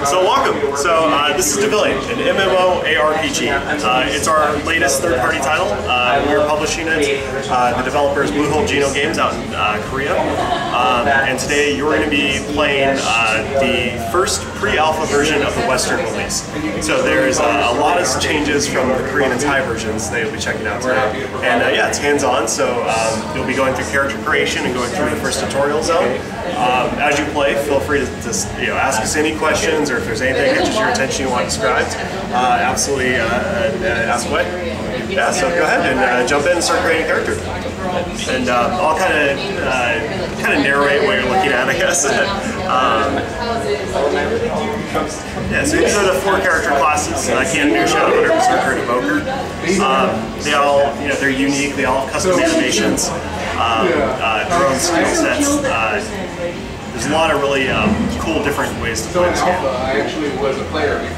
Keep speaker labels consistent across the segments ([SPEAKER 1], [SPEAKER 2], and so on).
[SPEAKER 1] So welcome. So this is Devilian, an mmohdtv. It's our latest third-party title. We're publishing it. The developer is Games out in Korea. And today you're going to be playing the first pre-alpha version of the Western release. So there's a lot of changes from the Korean and Thai versions that you'll be checking out today. And yeah, it's hands-on, so you'll be going through character creation and going through the first tutorial zone. As you play, feel free to ask us any questions, or if there's anything that catches your attention you want described, absolutely ask away. Yeah, so go ahead and jump in and start creating a character. And I'll kind of narrate what you're looking at, I guess. Yeah, so these are the 4 character classes: Cannoneer, Shadowhunter, Berserker, and Evoker. They all, they're unique. They all have custom animations, their own skill sets. There's a lot of really cool different ways to play this game.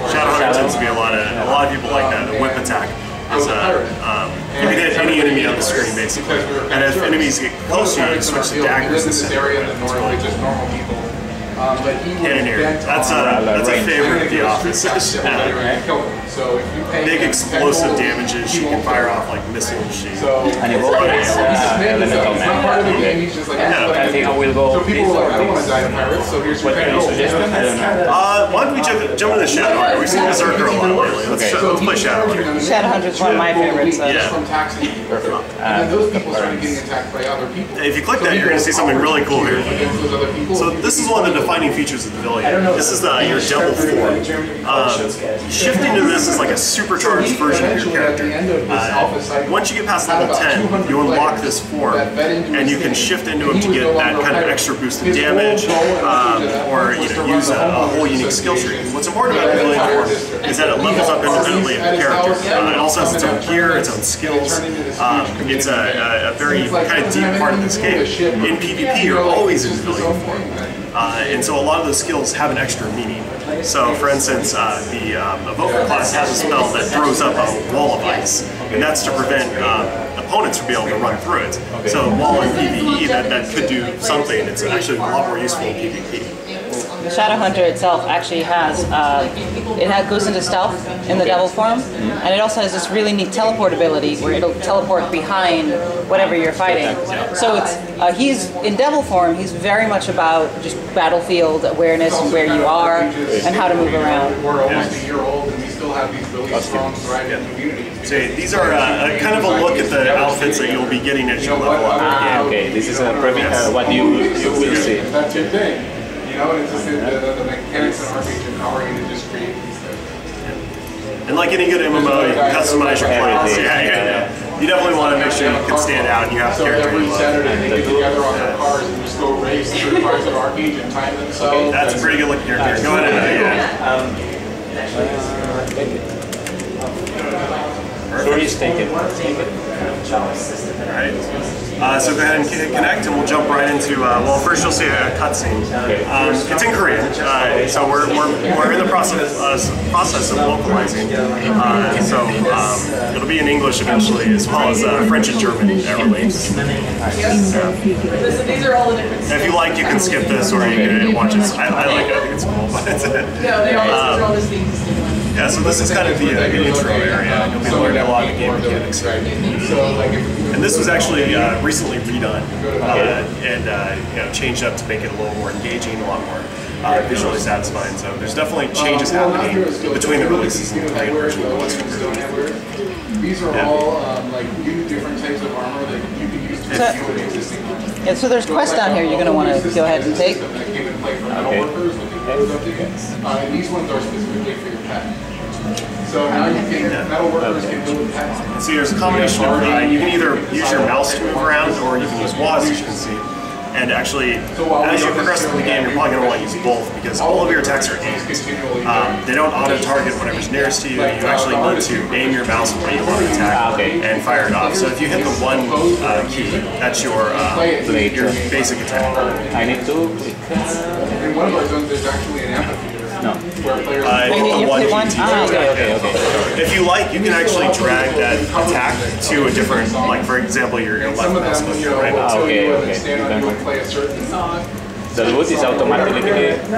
[SPEAKER 1] Shadowhunter tends to be a lot of people like that. The whip attack is you can hit any enemy on the screen basically, and if enemies get close to you, you switch to daggers instead. Cannoneer. That's a favorite of the office. Big explosive damages. She can fire off like missile machines.
[SPEAKER 2] And Evoker is elemental man. I think I will go.
[SPEAKER 3] So people are like, I don't want to die to pirates, so here's your
[SPEAKER 2] suggestion. I don't know.
[SPEAKER 1] Why don't we jump into Shadowhunter? We've seen Berserker a lot lately. Let's play Shadowhunter.
[SPEAKER 4] Shadowhunter is one of my favorites.
[SPEAKER 1] Yeah.
[SPEAKER 3] Perfect. And those people started getting attacked by other people.
[SPEAKER 1] If you click that, you're going to see something really cool here. So this is one of the defining features of the Devilian. This is your devil form. Shifting to this is like a supercharged version of your character. Once you get past level 10, you unlock this form, and you can shift into him to get that kind of extra boost of damage, or use a whole unique skill tree. What's important about the Devilian form is that it levels up independently of the character. It also has its own gear, its own skills. It's a very kind of deep part of this game. In PvP, you're always in Devilian form. And so a lot of those skills have an extra meaning. So for instance, the Evoker class has a spell that throws up a wall of ice, and that's to prevent opponents from being able to run through it. So while in PvE that could do something, it's actually a lot more useful in PvP.
[SPEAKER 4] The Shadowhunter itself actually has, goes into stealth in the devil form, and it also has this really neat teleport ability where it'll teleport behind whatever you're fighting. So it's he's in devil form. He's very much about just battlefield awareness and where you are and how to move around.
[SPEAKER 3] We're almost a year old, and we still have these really strong thriving communities.
[SPEAKER 1] So these are kind of a look at the outfits that you'll be getting as you level up in the game.
[SPEAKER 2] Okay, this is a preview what you will see.
[SPEAKER 3] That's your thing. It's just the mechanics of RPG empowering you to just create these things.
[SPEAKER 1] And like any good MMO, you can customize your class. Yeah. You definitely want to make sure you can stand out and you have character.
[SPEAKER 3] Every Saturday they get together on their cars and just go race through parts of RPG and time themselves.
[SPEAKER 1] Okay, that's a pretty good looking character. Go ahead.
[SPEAKER 2] Please take it.
[SPEAKER 1] Alright, so go ahead and connect and we'll jump right into, well first you'll see a cutscene. It's in Korean, so we're in the process of localizing. So it'll be in English eventually, as well as French and German at release.
[SPEAKER 5] These are all the different.
[SPEAKER 1] If you like, you can skip this or you can watch it. I like it, I think it's cool.
[SPEAKER 5] No, they're all distinctive.
[SPEAKER 1] Yeah, so this is kind of the intro area. You'll be learning a lot of the game mechanics. And this was actually recently redone and changed up to make it a little more engaging, a lot more visually satisfying. So there's definitely changes happening between the releases and the Korean version and the Western version.
[SPEAKER 3] These are all like new different types of armor that you can use to deal with existing.
[SPEAKER 4] Yeah, so there's quests down here you're going to want to go ahead and take.
[SPEAKER 3] And these ones are specifically for your pet. So now you can, metal workers can build pets.
[SPEAKER 1] So there's a combination of, you can either use your mouse to move around or you can use WASD, as you can see. And actually, as you progress through the game, you're probably going to want to use both because all of your attacks are aimed. They don't auto-target whatever's nearest to you. You actually need to aim your mouse where you want to attack and fire it off. So if you hit the 1 key, that's your basic attack.
[SPEAKER 2] I need to.
[SPEAKER 3] In one of our zones, there's actually an amphitheater.
[SPEAKER 2] No.
[SPEAKER 1] If you like, you can actually drag that attack to a different, like for example, your left mouse button, your right mouse button.
[SPEAKER 3] Stand on it and play a certain song.
[SPEAKER 2] The loot is automatically taken.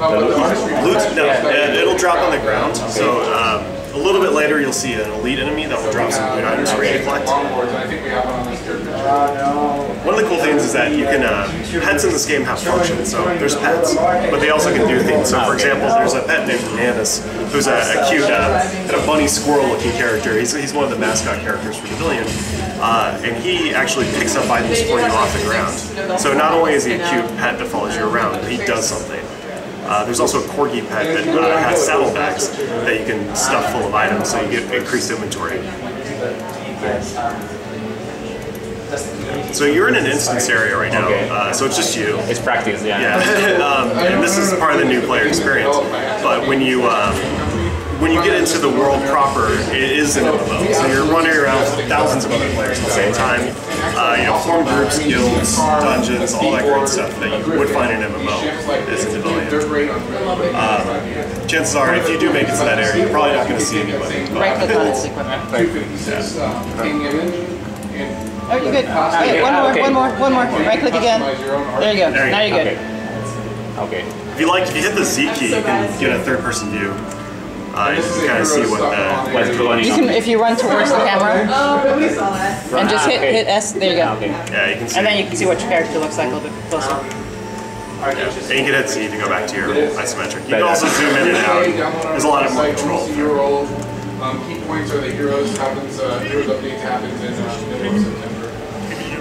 [SPEAKER 1] Loot? No, it'll drop on the ground. So a little bit later, you'll see an elite enemy that will drop some loot items for you to collect. One of the cool things is that you can pets in this game have functions. So there's pets, but they also can do things. So for example, there's a pet named Bananas, who's a cute kind of bunny squirrel-looking character. He's one of the mascot characters for Devilian. And he actually picks up items for you off the ground. So not only is he a cute pet that follows you around, but he does something. There's also a corgi pet that has saddlebags that you can stuff full of items, so you get increased inventory. So you're in an instance area right now, so it's just you.
[SPEAKER 2] It's practice, yeah.
[SPEAKER 1] And this is part of the new player experience. But when you get into the world proper, it is an MMO. So you're running around with thousands of other players at the same time. You know, form groups, guilds, dungeons, all that great stuff that you would find in MMO is in Devilian. Chances are, if you do make it to that area, you're probably not going to see anybody.
[SPEAKER 4] Right click on its equipment. Oh, you're good. Wait, one more. Right click again. There you go. Now you're good.
[SPEAKER 2] Okay.
[SPEAKER 1] If you hit the Z key, you can get a third-person view. You can kind of see what's going on.
[SPEAKER 4] You can, if you run towards the camera, and just hit S. There you go.
[SPEAKER 1] Yeah, you can see.
[SPEAKER 4] And then you can see what your character looks like a little bit closer.
[SPEAKER 1] And you can hit Z to go back to your isometric. You can also zoom in and out. There's a lot of more control.
[SPEAKER 3] Key points are the heroes updates happens in middle of September.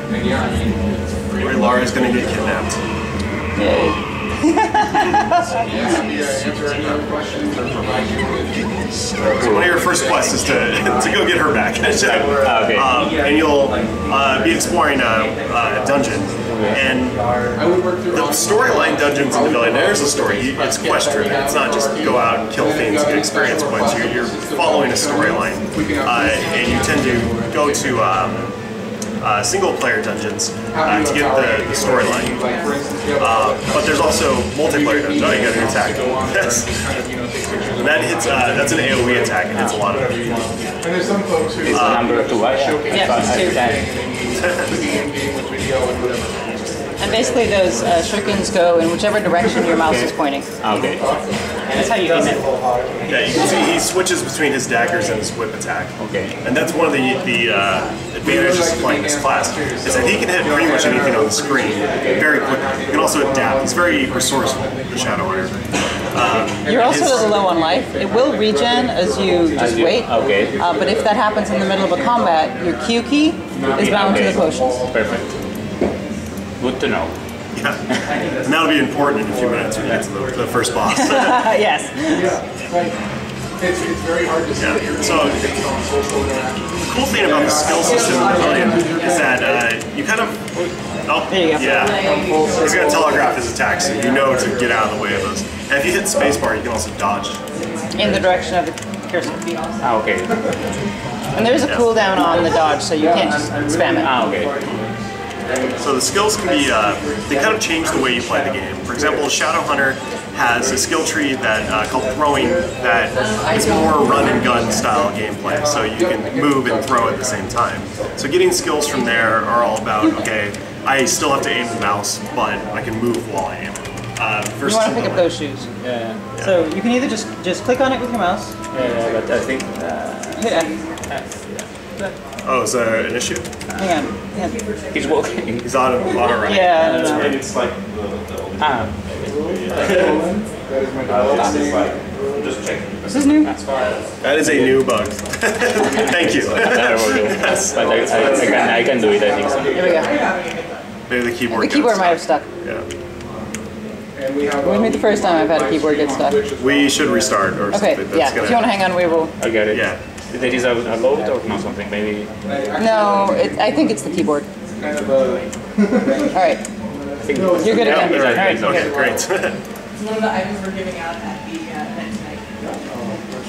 [SPEAKER 3] And yeah, I mean, it's free.
[SPEAKER 1] Laura's gonna get kidnapped.
[SPEAKER 4] Yay.
[SPEAKER 3] Answer any other questions or provide you with.
[SPEAKER 1] So one of your first quests is to go get her back. And you'll be exploring a dungeon. And the storyline dungeons in Devilian, there's a story. It's quest driven. It's not just go out and kill things and get experience points. You're following a storyline, and you tend to go to single-player dungeons to get the storyline. But there's also multiplayer dungeons. Oh, you got an attack. Yes. That hits. That's an AOE attack. It hits a lot of them.
[SPEAKER 3] And there's some folks who
[SPEAKER 2] number 2, right?
[SPEAKER 4] And basically those shurikens go in whichever direction your mouse is pointing.
[SPEAKER 2] Okay.
[SPEAKER 4] That's how you aim it.
[SPEAKER 1] Yeah, you can see he switches between his daggers and his whip attack.
[SPEAKER 2] Okay.
[SPEAKER 1] And that's one of the advantages of playing this class, is that he can hit pretty much anything on the screen very quickly. He can also adapt. He's very resourceful, the Shadow Hunter.
[SPEAKER 4] You're also a little low on life. It will regen as you just wait.
[SPEAKER 2] Okay.
[SPEAKER 4] But if that happens in the middle of a combat, your Q key is bound to the potions.
[SPEAKER 2] Perfect. Good to know.
[SPEAKER 1] Yeah. And that'll be important in a few minutes when you get to the first boss.
[SPEAKER 4] Yes.
[SPEAKER 3] It's very hard to see.
[SPEAKER 1] So the cool thing about the skill system in Devilian is that you kind of
[SPEAKER 4] there you go.
[SPEAKER 1] Yeah. He's gonna telegraph his attacks, so you know to get out of the way of those. And if you hit spacebar, you can also dodge.
[SPEAKER 4] In the direction of the cursor.
[SPEAKER 2] Okay.
[SPEAKER 4] And there's a cooldown on the dodge, so you can't just spam it.
[SPEAKER 2] Okay.
[SPEAKER 1] So the skills can be, they kind of change the way you play the game. For example, Shadow Hunter has a skill tree that called throwing that is more run and gun style gameplay. So you can move and throw at the same time. So getting skills from there are all about, okay, I still have to aim the mouse, but I can move while I aim.
[SPEAKER 4] You want to pick up those shoes.
[SPEAKER 2] Yeah.
[SPEAKER 4] So you can either just click on it with your mouse.
[SPEAKER 2] Yeah, but I think.
[SPEAKER 4] Hit F.
[SPEAKER 1] Oh, is there an issue?
[SPEAKER 4] Hang on.
[SPEAKER 2] He's walking.
[SPEAKER 1] He's auto running.
[SPEAKER 4] Yeah. I know.
[SPEAKER 6] It's like just checking.
[SPEAKER 4] Is this new?
[SPEAKER 1] That is a new bug. Thank you.
[SPEAKER 2] Yes. But I can do it, I think so.
[SPEAKER 4] Here we go.
[SPEAKER 1] Maybe the keyboard.
[SPEAKER 4] The keyboard might have stuck.
[SPEAKER 1] Yeah.
[SPEAKER 4] Wouldn't be the first time I've had a keyboard get stuck.
[SPEAKER 1] We should restart or
[SPEAKER 4] Okay,
[SPEAKER 1] something.
[SPEAKER 4] yeah. If you want to hang on, we will.
[SPEAKER 2] I got it.
[SPEAKER 1] Yeah.
[SPEAKER 2] There is a load or no something, maybe?
[SPEAKER 4] No, I think it's the keyboard. Alright. You're good again.
[SPEAKER 1] Alright, okay, great.
[SPEAKER 5] It's one of the items we're giving out at the event tonight.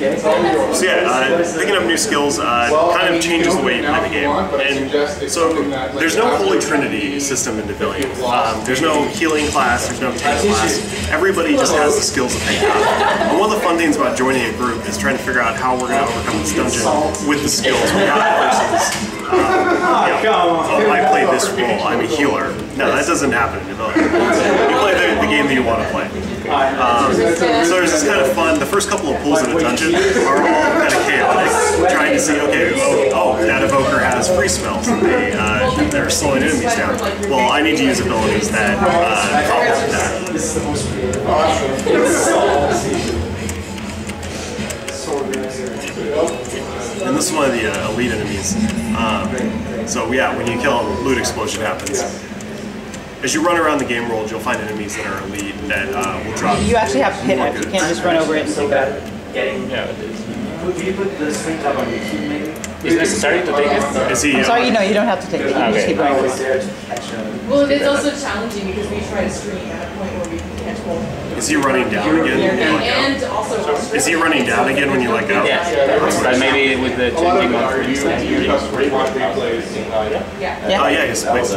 [SPEAKER 1] So yeah, picking up new skills kind of changes the way you play the game. And so there's no Holy Trinity system in Devilian. There's no healing class, there's no tank class. Everybody just has the skills that they have. And one of the fun things about joining a group is trying to figure out how we're going to overcome this dungeon with the skills we have versus I play this role, I'm a healer. No, that doesn't happen in Devilian. You play the game that you want to play. So there's this kind of fun, the first couple of pulls in a dungeon are all kind of chaotic, trying to see, okay, oh that evoker has free spells, and they're slowing enemies down. Well, I need to use abilities that complement that. And this is one of the elite enemies. So yeah, when you kill him, loot explosion happens. As you run around the game world, you'll find enemies that are elite that will drop.
[SPEAKER 4] You actually have to hit it. You can't just run over it and take that.
[SPEAKER 2] Yeah.
[SPEAKER 6] Could you put the screen tab on YouTube maybe?
[SPEAKER 2] Is it necessary to take it?
[SPEAKER 1] Is he?
[SPEAKER 4] I'm sorry, you don't have to take it. You can just keep going over it.
[SPEAKER 5] Well, it's also challenging because we try to stream at a point where we can catch both.
[SPEAKER 1] Is he running down again?
[SPEAKER 5] And also,
[SPEAKER 1] Is he running down again when you let go?
[SPEAKER 2] Yeah. But maybe with the changing of
[SPEAKER 3] Are you custom replays?
[SPEAKER 5] yeah.
[SPEAKER 1] Oh yeah, he's plays.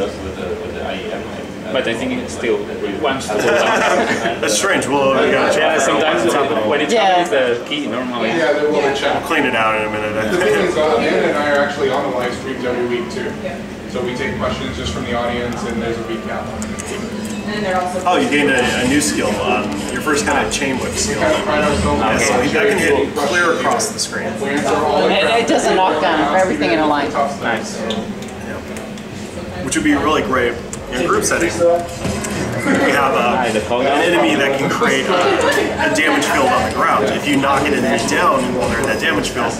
[SPEAKER 2] But I think it's still once to go down.
[SPEAKER 1] That's strange. Well, we gotta check.
[SPEAKER 2] Yeah, sometimes when it's
[SPEAKER 4] Yeah.
[SPEAKER 2] with the key normally.
[SPEAKER 3] Yeah, they will check.
[SPEAKER 1] We'll clean it out in a minute.
[SPEAKER 3] The thing is, Amanda and I are actually on the live streams every week too.
[SPEAKER 5] Yeah.
[SPEAKER 3] So we take questions just from the audience, and there's a recap.
[SPEAKER 5] And they're also.
[SPEAKER 1] Oh, you gained a new skill. Your first kind of chain whip skill.
[SPEAKER 3] Kind of pride ourselves.
[SPEAKER 1] Yeah, so that can hit clear across the screen.
[SPEAKER 3] We answer all the
[SPEAKER 4] It does a knockdown for everything in a line.
[SPEAKER 3] tough stuff.
[SPEAKER 2] Nice.
[SPEAKER 1] Which would be really great in a group setting. We have an enemy that can create a damage field on the ground. If you knock an enemy down while they're in that damage field,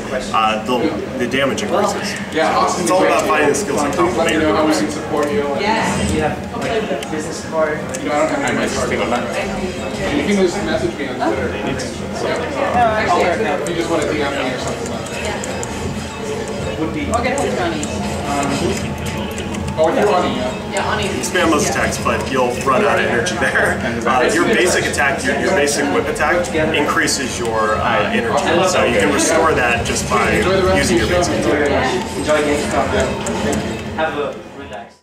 [SPEAKER 1] the damage increases.
[SPEAKER 3] Yeah, awesome.
[SPEAKER 1] It's all about finding the skills that
[SPEAKER 3] Please let me
[SPEAKER 1] complement
[SPEAKER 3] know how we
[SPEAKER 1] your
[SPEAKER 3] can support you.
[SPEAKER 5] Yeah.
[SPEAKER 6] You have like the business card.
[SPEAKER 3] You know, I don't have any
[SPEAKER 2] Nice.
[SPEAKER 3] card.
[SPEAKER 2] Still alive.
[SPEAKER 3] You can just message me on Twitter. If you just want to DM me or something like that.
[SPEAKER 6] Would be.
[SPEAKER 4] I'll get hold of Johnny.
[SPEAKER 3] Oh, if you're on it, yeah.
[SPEAKER 5] Yeah, on easy.
[SPEAKER 1] spam those attacks, but you'll run out of energy there. Your basic attack, your basic whip attack increases your energy. So you can restore that just by using your basic attack.
[SPEAKER 6] Enjoy Gamescom. Have a relax.